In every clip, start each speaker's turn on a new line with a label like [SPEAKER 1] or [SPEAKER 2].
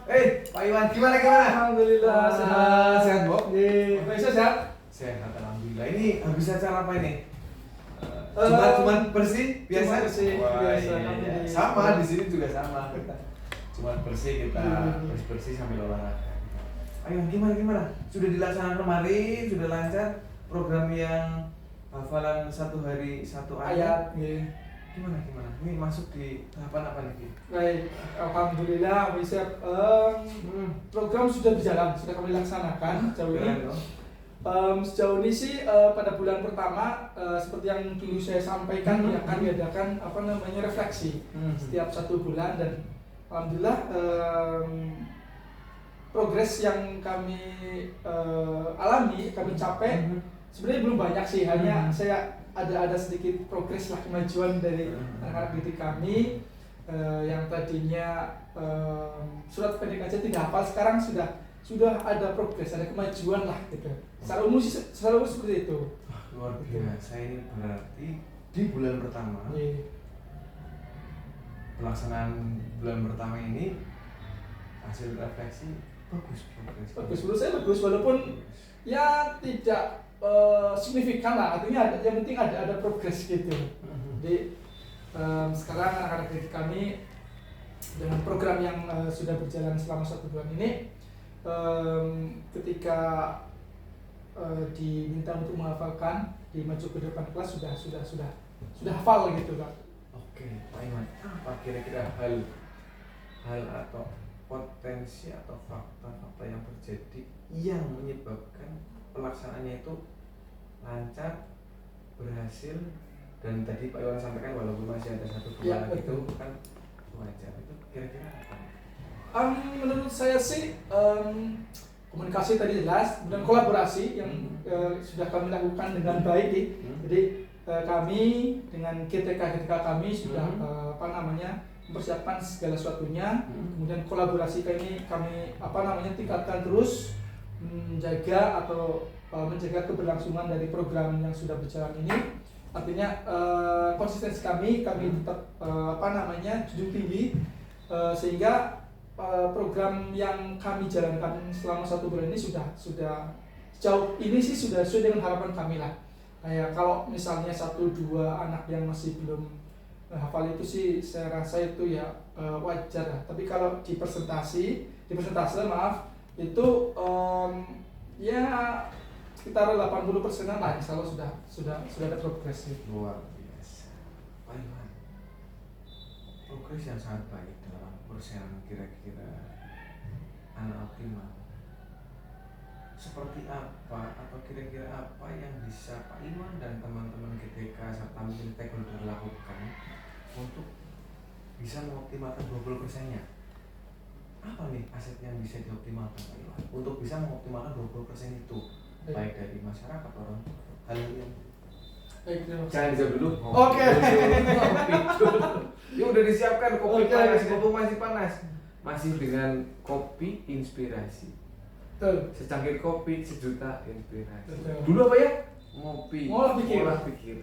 [SPEAKER 1] Pak Iwan, gimana?
[SPEAKER 2] Alhamdulillah sehat.
[SPEAKER 1] Sehat, Bob?
[SPEAKER 2] Pak Isa sehat?
[SPEAKER 1] Sehat, alhamdulillah. Ini habis acara apa ini?
[SPEAKER 2] Eh,
[SPEAKER 1] Cuman bersih biasa.
[SPEAKER 2] Jumat bersih,
[SPEAKER 1] Wah,
[SPEAKER 2] biasa.
[SPEAKER 1] iya. Sama di sini juga sama. Cuman bersih kita bersih sambil olahraga. Ayo gimana? Sudah dilaksanakan kemarin, sudah lancar program yang hafalan 1 hari 1 ayat.
[SPEAKER 2] Iya.
[SPEAKER 1] Gimana? Ini masuk di tahapan apa nih?
[SPEAKER 2] Baik, alhamdulillah Pak Isa. Program sudah berjalan, sudah kami laksanakan sejauh ini. Sejauh ini sih pada bulan pertama seperti yang dulu saya sampaikan akan diadakan refleksi setiap 1 bulan, dan alhamdulillah progres yang kami alami, kami capai sebenarnya belum banyak sih, hanya saya ada sedikit progres lah, kemajuan dari anak-anak didik kami yang tadinya surat pendek aja tidak hafal, sekarang sudah ada progres, ada kemajuan lah gitu. Secara umum seperti itu.
[SPEAKER 1] Luar biasa, ini berarti di bulan pertama. Pelaksanaan bulan pertama ini hasil refleksi bagus,
[SPEAKER 2] menurut saya bagus, walaupun ya tidak signifikan lah, artinya yang penting ada progres gitu. Jadi sekarang anak-anak didik kami dengan program yang sudah berjalan selama 1 bulan ini, ketika diminta untuk menghafalkan di maju ke depan kelas sudah hafal gitu Pak.
[SPEAKER 1] Oke, Pak Iman, apa kira-kira hal atau potensi atau fakta-fakta yang terjadi yang menyebabkan pelaksanaannya itu lancar, berhasil, dan tadi Pak Iwan sampaikan walaupun masih ada 1 bulan itu kan wajar, itu kira-kira apa?
[SPEAKER 2] Menurut saya sih komunikasi tadi jelas, dan kolaborasi yang sudah kami lakukan dengan baik. Jadi kami dengan GTK kami sudah mempersiapkan segala sesuatunya. Kemudian kolaborasi kami tingkatkan terus, menjaga keberlangsungan dari program yang sudah berjalan ini. Artinya konsistensi kami tetap junjung tinggi, sehingga program yang kami jalankan selama 1 bulan ini sudah sejauh ini sih sudah sesuai dengan harapan kami lah. Kayak kalau misalnya 1-2 anak yang masih belum hafal itu sih saya rasa itu ya wajar lah. Tapi kalau di persentase itu ya sekitar 80%-an lah, insya Allah sudah ada progres.
[SPEAKER 1] Luar biasa, Pak Iwan. Progres yang sangat baik dalam persen kira-kira anak optimal. Seperti apa atau kira-kira apa yang bisa Pak Iwan dan teman-teman GTK serta mungkin stakeholder lakukan untuk bisa mengoptimalkan 20%-nya? Apa nih aset yang bisa dioptimalkan Pak Iwan untuk bisa mengoptimalkan 20% itu? Baik dari masyarakat, orang tua, hal yang jangan dijawab dulu.
[SPEAKER 2] Oke.
[SPEAKER 1] Ya udah disiapkan kopi panas,
[SPEAKER 2] Okay.
[SPEAKER 1] kopi masih panas. Masih dengan kopi inspirasi.
[SPEAKER 2] Betul.
[SPEAKER 1] Secangkir kopi, sejuta inspirasi.
[SPEAKER 2] Betul.
[SPEAKER 1] Dulu apa ya? Ngopi.
[SPEAKER 2] Ngolah pikir.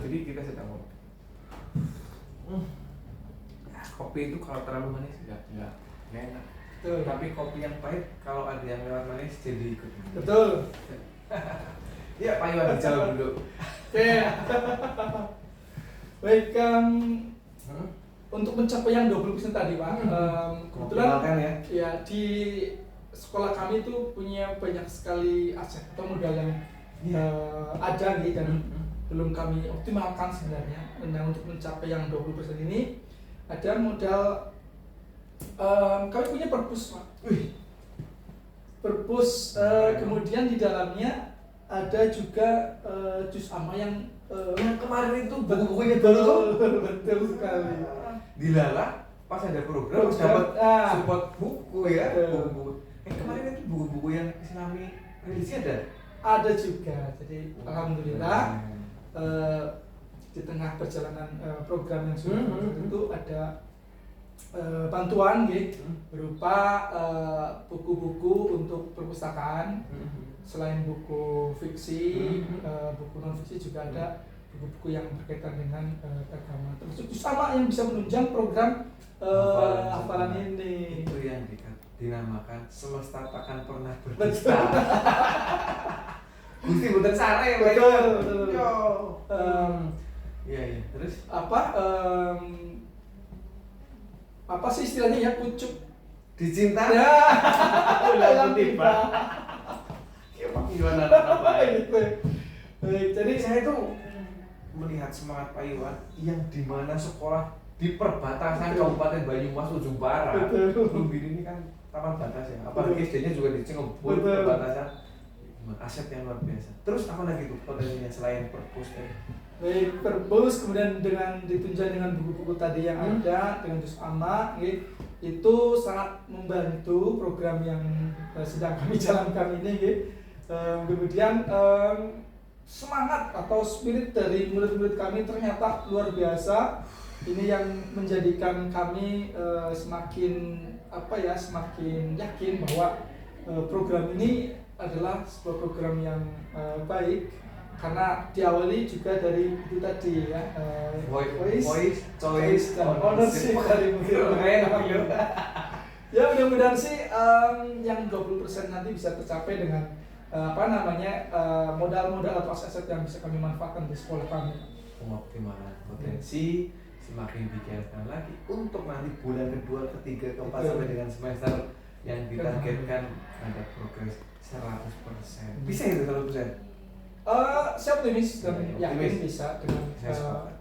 [SPEAKER 1] Jadi kita sedang ngopi. Kopi itu kalau terlalu manis nggak enak.
[SPEAKER 2] Betul.
[SPEAKER 1] Tapi kopi yang pahit kalau ada yang lewat manis jadi ikut.
[SPEAKER 2] Betul.
[SPEAKER 1] Ya Pak Iwan dijawab dulu.
[SPEAKER 2] Oke. Baik, untuk mencapai yang 20% tadi Pak, kebetulan ya di sekolah kami itu punya banyak sekali aset atau modal yang ada nih, dan belum kami optimalkan sebenarnya. Nah, untuk mencapai yang 20% ini ada modal, kami punya perpus Pak. Perpus, kemudian di dalamnya ada juga juz amma yang
[SPEAKER 1] kemarin itu buku-bukunya dulu.
[SPEAKER 2] Betul sekali.
[SPEAKER 1] Dilala pas ada program dapat support buku ya. Buku. Kemarin itu buku-buku yang Islami religi ada
[SPEAKER 2] juga. Jadi alhamdulillah di tengah perjalanan program yang sudah itu ada bantuan berupa buku-buku untuk perpustakaan. Selain buku fiksi, buku non fiksi juga ada buku-buku yang berkaitan dengan agama, termasuk sama yang bisa menunjang program hafalan ini.
[SPEAKER 1] Itu yang dinamakan semesta takkan pernah
[SPEAKER 2] Betul.
[SPEAKER 1] berdusta. Gusti mboten sare ya, Pak.
[SPEAKER 2] Betul, betul.
[SPEAKER 1] Yo.
[SPEAKER 2] Em,
[SPEAKER 1] Iya, iya. Terus
[SPEAKER 2] apa sih istilahnya ya, pucuk
[SPEAKER 1] dicinta.
[SPEAKER 2] ya
[SPEAKER 1] Ulang tiba. Ya, Pak, gimana apa ya?
[SPEAKER 2] gitu. Baik, jadi
[SPEAKER 1] Saya tuh melihat semangat Pak Iwan yang dimana sekolah di perbatasan
[SPEAKER 2] Betul.
[SPEAKER 1] Kabupaten Banyumas ujung barat.
[SPEAKER 2] Betul.
[SPEAKER 1] Lumbini ini kan taman batas ya. Apalagi SD-nya juga di Cingebul
[SPEAKER 2] Betul.
[SPEAKER 1] perbatasan. Aset yang luar biasa. Terus apa lagi tuh potensinya selain perpus tadi?
[SPEAKER 2] baik perpus, kemudian dengan ditunjang dengan buku-buku tadi yang ada dengan juz amma, itu sangat membantu program yang sedang kami jalankan ini. Kemudian semangat atau spirit dari murid-murid kami ternyata luar biasa. Ini yang menjadikan kami semakin semakin yakin bahwa program ini adalah sebuah program yang baik, karena diawali juga dari itu tadi ya,
[SPEAKER 1] Voice, choice,
[SPEAKER 2] dan ownership dari murid-murid kami. Ya mudah-mudahan sih yang 20% nanti bisa tercapai dengan modal-modal atau aset yang bisa kami manfaatkan di sekolah kami.
[SPEAKER 1] Pengoptimalan potensi semakin digiatkan lagi untuk nanti bulan kedua, ketiga, keempat
[SPEAKER 2] Betul.
[SPEAKER 1] sampai dengan semester yang ditargetkan ada progres 100%. Bisa itu 100%?
[SPEAKER 2] Saya optimis dan
[SPEAKER 1] Ya,
[SPEAKER 2] yakin
[SPEAKER 1] optimis.
[SPEAKER 2] bisa dengan
[SPEAKER 1] Saya sepakat.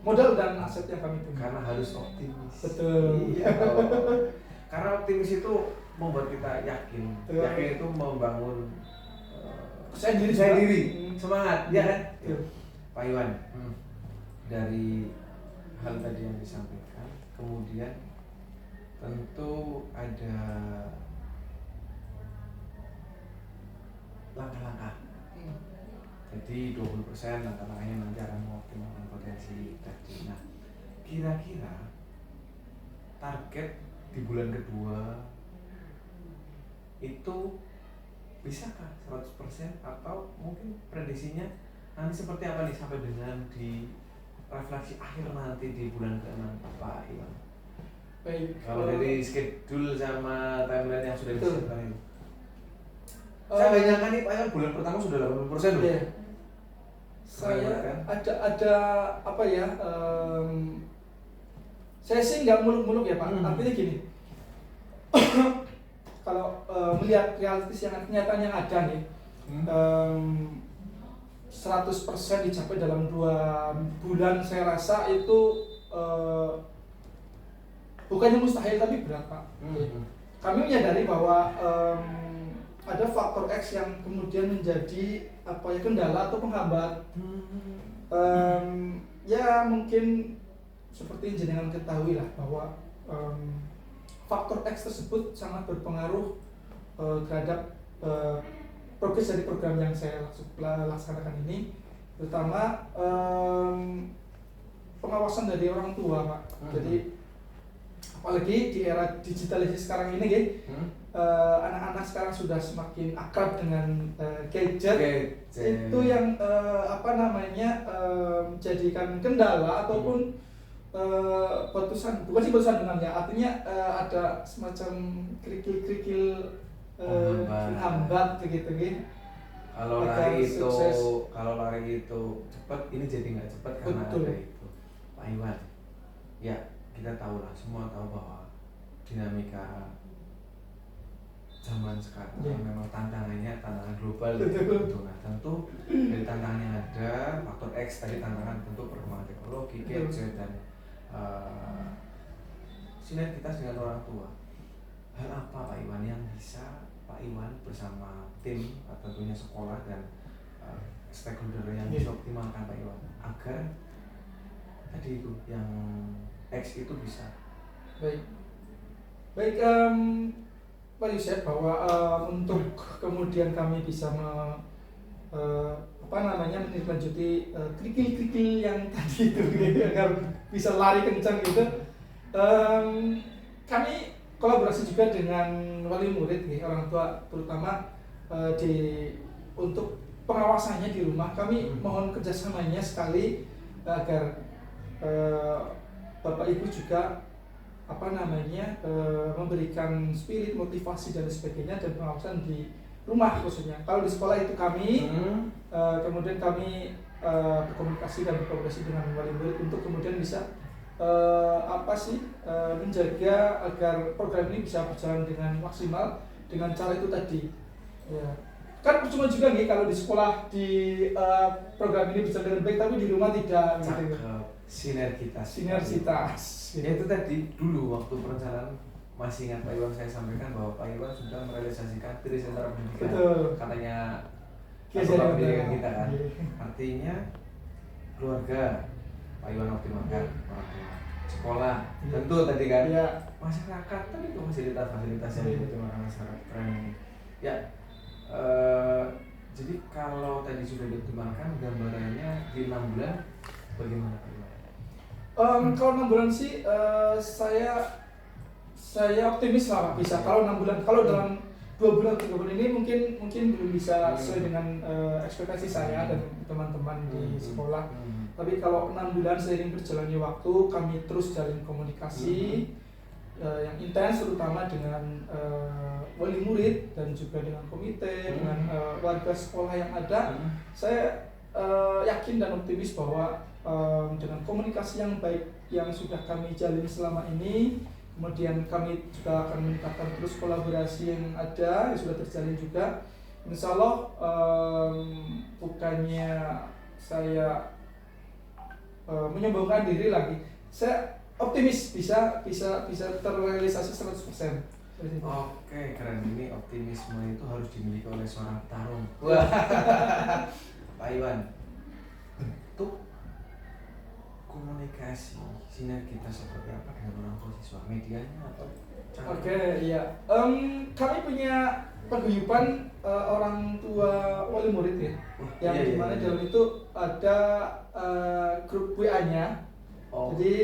[SPEAKER 2] modal dan aset yang kami punya.
[SPEAKER 1] Karena harus optimis.
[SPEAKER 2] Betul.
[SPEAKER 1] Iya. Karena optimis itu membuat kita yakin.
[SPEAKER 2] Betul.
[SPEAKER 1] Yakin itu membangun
[SPEAKER 2] Percaya diri
[SPEAKER 1] percaya
[SPEAKER 2] juga.
[SPEAKER 1] diri,
[SPEAKER 2] Hmm.
[SPEAKER 1] semangat, ya kan?
[SPEAKER 2] Betul.
[SPEAKER 1] Pak Iwan, dari hal tadi yang disampaikan, kemudian tentu ada langkah-langkah. Jadi 20% langkah-langkahnya nanti akan mengoptimalkan potensi tadi. Nah, kira-kira target di bulan kedua itu bisakah 100% atau mungkin prediksinya nanti seperti apa nih sampai dengan di refleksi akhir nanti di bulan ke-6 Pak Iwan?
[SPEAKER 2] Baik.
[SPEAKER 1] Kalau dari schedule sama timeline yang sudah
[SPEAKER 2] Betul.
[SPEAKER 1] disiapkan itu. Saya nggak nyangka nih Pak Iwan bulan pertama sudah 80% loh.
[SPEAKER 2] Iya. Saya ada apa ya? Saya sih nggak muluk-muluk ya Pak. Artinya gini, kalau melihat realistis yang nyatanya ada nih, 100% dicapai dalam 2 bulan, saya rasa itu bukannya mustahil tapi berat Pak. Kami menyadari bahwa ada faktor X yang kemudian menjadi kendala atau penghambat. Ya mungkin seperti jenengan ketahui lah bahwa faktor X tersebut sangat berpengaruh terhadap progres dari program yang saya laksanakan ini, terutama pengawasan dari orang tua Pak. Jadi apalagi di era digitalisasi sekarang ini anak-anak sekarang sudah semakin akrab dengan gadget. Itu yang jadikan kendala ataupun bukan sih batasan dengannya, artinya ada semacam kerikil-kerikil penghambat begitu.
[SPEAKER 1] Kalau lari itu cepat, ini jadi nggak cepat karena
[SPEAKER 2] Betul.
[SPEAKER 1] ada itu. Pak Iwan, ya kita tahu lah, semua tahu bahwa dinamika zaman sekarang memang tantangan global.
[SPEAKER 2] Betul.
[SPEAKER 1] Nah, tentu dari tantangan yang ada, faktor X tadi tantangan tentu perkembangan teknologi, gadget dan sinergitas dengan orang tua. Hal apa Pak Iwan yang bisa Pak Iwan bersama tim tentunya sekolah dan stakeholder yang bisa optimalkan Pak Iwan agar tadi itu yang X itu bisa
[SPEAKER 2] baik Pak Yusef, bahwa untuk kemudian kami bisa menindaklanjuti kerikil-kerikil yang tadi itu agar bisa lari kencang gitu, kami kolaborasi juga dengan wali murid orang tua, terutama untuk pengawasannya di rumah. Kami mohon kerjasamanya sekali agar Bapak Ibu juga memberikan spirit, motivasi dan sebagainya, dan pengawasan di rumah khususnya. Kalau di sekolah itu kami kemudian kami berkomunikasi dan berkomunikasi dengan wali murid untuk kemudian bisa menjaga agar program ini bisa berjalan dengan maksimal dengan cara itu tadi. Ya. Kan percuma juga nih kalau di sekolah di program ini berjalan dengan baik tapi di rumah tidak. Gitu. Sinergitas.
[SPEAKER 1] Ya itu tadi dulu waktu perencanaan masih ingat Pak Iwan, saya sampaikan bahwa Pak Iwan sudah merealisasikan trisentra pendidikan.
[SPEAKER 2] Betul.
[SPEAKER 1] Katanya
[SPEAKER 2] Ketua
[SPEAKER 1] pendidikan kita kan. Artinya keluarga Pak Iwan optimalkan, orang tua, sekolah, tentu tadi kan, masyarakat tadi itu fasilitas yang dioptimalkan masyarakat. Keren ini. Ya, jadi kalau tadi sudah dioptimalkan, gambarannya di 6 bulan bagaimana Pak Iwan?
[SPEAKER 2] Kalau 6 bulan sih saya optimis lah bisa. Kalau 6 bulan, kalau dalam 2 bulan 3 bulan ini mungkin belum bisa sesuai dengan ekspektasi saya dan teman-teman di sekolah. Tapi kalau 6 bulan seiring berjalannya waktu, kami terus jalin komunikasi yang intens, terutama dengan wali murid dan juga dengan komite, dengan warga sekolah yang ada. Saya yakin dan optimis bahwa dengan komunikasi yang baik yang sudah kami jalin selama ini, kemudian kami juga akan meningkatkan terus kolaborasi yang ada, yang sudah terjalin juga. Insya Allah bukannya saya menyombongkan diri lagi, saya optimis bisa terrealisasi 100%.
[SPEAKER 1] Oke, keren. Ini optimisme itu harus dimiliki oleh seorang petarung. Wah, Pak Iwan, bentuk komunikasi sinergitas seperti apa dengan orang tua siswa, medianya atau cara?
[SPEAKER 2] Oke, iya. Kami punya paguyuban orang tua wali murid ya, yang dimana dalam itu ada grup WA-nya. Jadi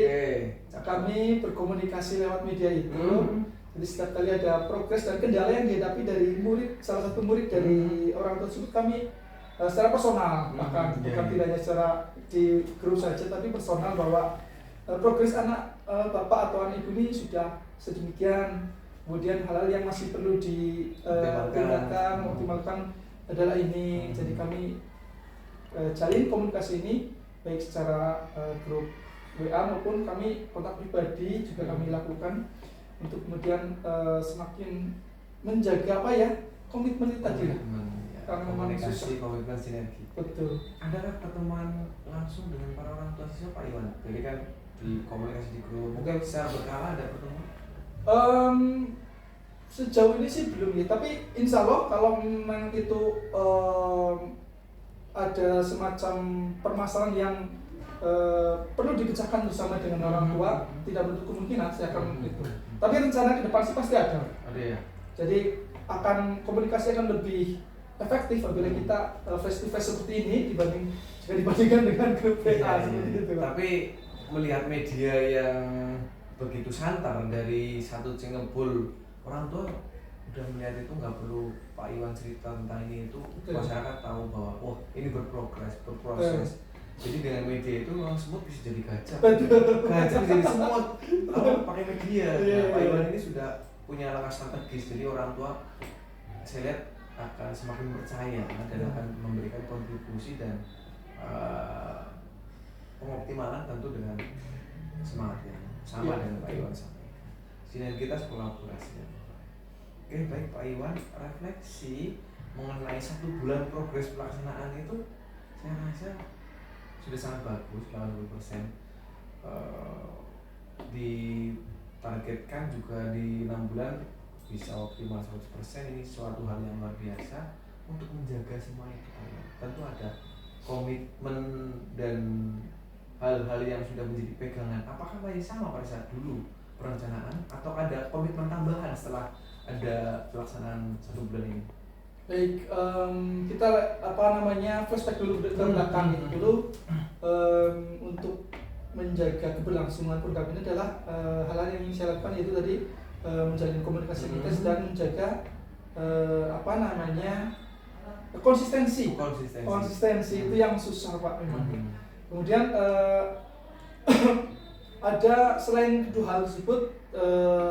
[SPEAKER 2] kami berkomunikasi lewat media itu. Jadi setiap kali ada progres dan kendala yang dihadapi dari murid, salah satu murid dari orang tersebut, kami secara personal, bahkan bukan tidak hanya secara di grup saja, tapi personal, bahwa progres anak bapak atau anak ibu ini sudah sedemikian, kemudian hal-hal yang masih perlu ditingkatkan, optimalkan adalah ini. Jadi kami jalin komunikasi ini baik secara grup WA maupun kami kontak pribadi juga kami lakukan untuk kemudian semakin menjaga komitmen itu tadi lah. Karena
[SPEAKER 1] komunikasi, komitmen, sinergi.
[SPEAKER 2] Betul.
[SPEAKER 1] Adakah pertemuan langsung dengan para orang tua siswa Pak Iwan? Jadi kan di komunikasi di grup, mungkin secara berkala ada pertemuan?
[SPEAKER 2] Sejauh ini sih belum ya, tapi insya Allah kalau memang itu ada semacam permasalahan yang perlu dipecahkan bersama dengan orang tua, tidak menutup kemungkinan saya akan itu. Tapi rencana ke depan sih pasti ada.
[SPEAKER 1] Ada ya.
[SPEAKER 2] Jadi komunikasi akan lebih efektif apabila kita face to face seperti ini dibandingkan dengan grup WA
[SPEAKER 1] gitu. Tapi melihat media yang begitu santer dari satu cengebul, orang tua udah melihat itu, nggak perlu Pak Iwan cerita tentang ini itu, masyarakat tahu bahwa ini berproses. Jadi dengan media itu memang semut bisa jadi gajah. Gajah bisa jadi semut kalau pakai media. Nah, Pak Iwan ini sudah punya langkah strategis, jadi orang tua saya lihat akan semakin percaya dan akan memberikan kontribusi dan pengoptimalan tentu dengan semangat yang sama dengan Pak Iwan sampaikan. Sinergitas kolaborasi. Oke, baik Pak Iwan, refleksi mengenai 1 bulan progres pelaksanaan itu saya rasa sudah sangat bagus, 80%. Ditargetkan juga di 6 bulan bisa optimal 100%. Ini suatu hal yang luar biasa untuk menjaga semua itu. Tentu ada komitmen dan hal-hal yang sudah menjadi pegangan. Apakah masih sama pada saat dulu perencanaan atau ada komitmen tambahan setelah ada pelaksanaan 1 bulan ini?
[SPEAKER 2] Baik, kita flashback dulu ke belakang dulu. Untuk menjaga keberlangsungan program ini adalah hal-hal yang ingin saya lakukan, yaitu tadi menjalin komunikasi kita dan menjaga konsistensi itu yang susah Pak memang. Kemudian ada selain kedua hal tersebut,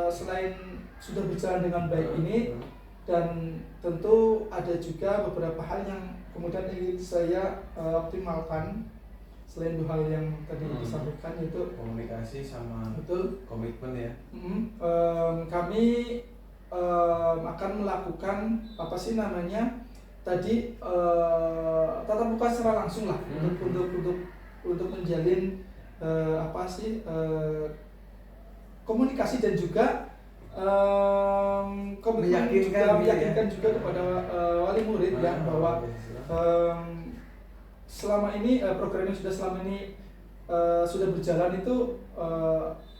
[SPEAKER 2] selain sudah berjalan dengan baik ini, dan tentu ada juga beberapa hal yang kemudian ingin saya optimalkan selain dua hal yang tadi disampaikan, yaitu
[SPEAKER 1] komunikasi sama
[SPEAKER 2] betul
[SPEAKER 1] komitmen ya.
[SPEAKER 2] Kami akan melakukan apa sih namanya tadi, tatap muka secara langsung lah, untuk menjalin apa sih komunikasi, dan juga meyakinkan juga kepada wali murid ya, bahwa selama ini program yang sudah selama ini sudah berjalan itu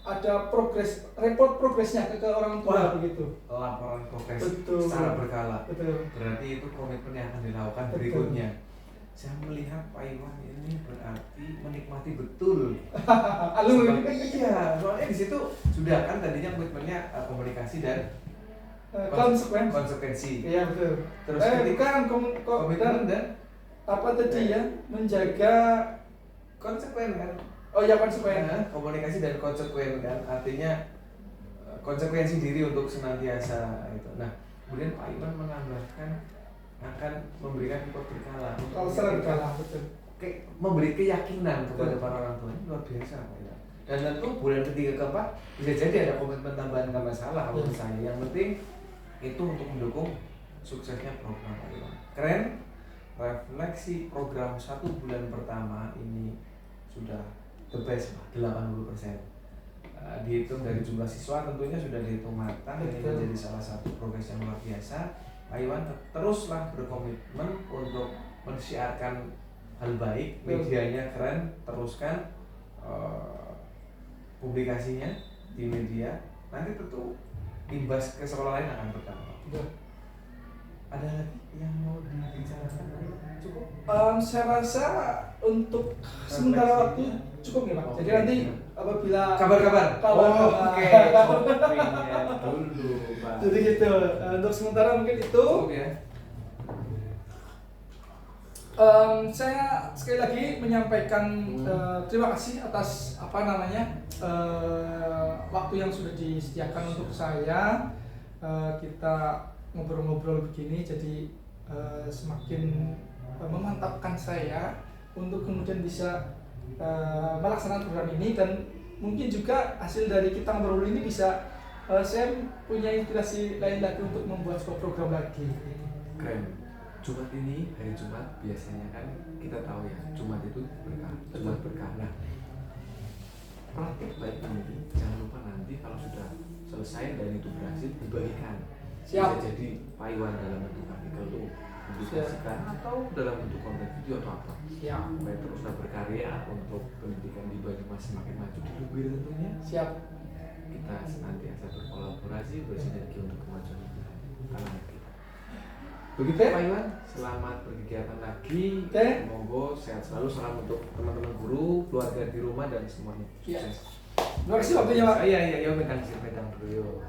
[SPEAKER 2] ada progresnya ke orang tua. Begitu.
[SPEAKER 1] Laporan progres
[SPEAKER 2] Betul.
[SPEAKER 1] secara berkala.
[SPEAKER 2] Betul.
[SPEAKER 1] Berarti itu komitmen yang akan dilakukan
[SPEAKER 2] Betul.
[SPEAKER 1] berikutnya. Saya melihat Pak Iwan ini berarti menikmati betul.
[SPEAKER 2] Alur.
[SPEAKER 1] Iya, soalnya di situ sudah kan tadinya komitmennya komunikasi dan konsekuensi.
[SPEAKER 2] Iya betul.
[SPEAKER 1] Terus
[SPEAKER 2] bukan
[SPEAKER 1] komitmen dan
[SPEAKER 2] apa tadi ya, menjaga
[SPEAKER 1] konsekuen kan.
[SPEAKER 2] Oh ya, konsekuen.
[SPEAKER 1] Komunikasi dan konsekuen kan, artinya konsekuensi diri untuk senantiasa itu. Nah, kemudian Pak Iwan menambahkan akan memberikan report berkala.
[SPEAKER 2] Secara berkala, betul.
[SPEAKER 1] Memberi keyakinan kepada para orang tua, ini luar biasa Pak Iwan. Dan tentu bulan ketiga keempat bisa jadi ada komitmen tambahan, nggak masalah menurut saya. Yang penting itu untuk mendukung suksesnya program Pak Iwan. Keren. Refleksi program 1 bulan pertama ini sudah the best, 80%. Dihitung dari jumlah siswa tentunya sudah dihitung matang. Ini menjadi salah satu progres yang luar biasa. Pak Iwan teruslah berkomitmen untuk mensiarkan hal baik, medianya keren, teruskan publikasinya di media. Nanti tentu imbas ke sekolah lain akan berdampak. Ada lagi yang mau dibicarakan? Cukup?
[SPEAKER 2] Saya rasa untuk sementara waktu cukup nih Pak. Jadi nanti apabila
[SPEAKER 1] kabar-kabar. Oke. Dulu Pak.
[SPEAKER 2] Jadi gitu. Untuk sementara mungkin itu.
[SPEAKER 1] Cukup ya.
[SPEAKER 2] Saya sekali lagi menyampaikan terima kasih atas waktu yang sudah disediakan untuk saya. Kita ngobrol-ngobrol begini, jadi semakin memantapkan saya untuk kemudian bisa melaksanakan program ini, dan mungkin juga hasil dari kita ngobrol ini bisa saya punya inspirasi lain lagi untuk membuat sebuah program lagi.
[SPEAKER 1] Keren. Jumat ini, hari Jumat biasanya kan kita tahu ya, Jumat itu berkah, Jumat berkah. Nah, praktik baik ini jangan lupa nanti kalau sudah selesai dan itu berhasil dibagikan.
[SPEAKER 2] Siap.
[SPEAKER 1] Bisa jadi Pak Iwan dalam bentuk artikel itu publikasikan atau dalam bentuk konten video atau apa.
[SPEAKER 2] Siap.
[SPEAKER 1] Supaya teruslah berkarya untuk pendidikan di Banyumas semakin maju di Lubir tentunya.
[SPEAKER 2] Siap.
[SPEAKER 1] Kita senantiasa berkolaborasi, bersinergi untuk kemajuan anak kita. Begitu Pak Iwan, selamat berkegiatan lagi. Semoga sehat selalu. Salam untuk teman-teman guru, keluarga di rumah dan semuanya. Sukses.
[SPEAKER 2] Terima kasih waktunya Pak.
[SPEAKER 1] Iya, pegang dulu.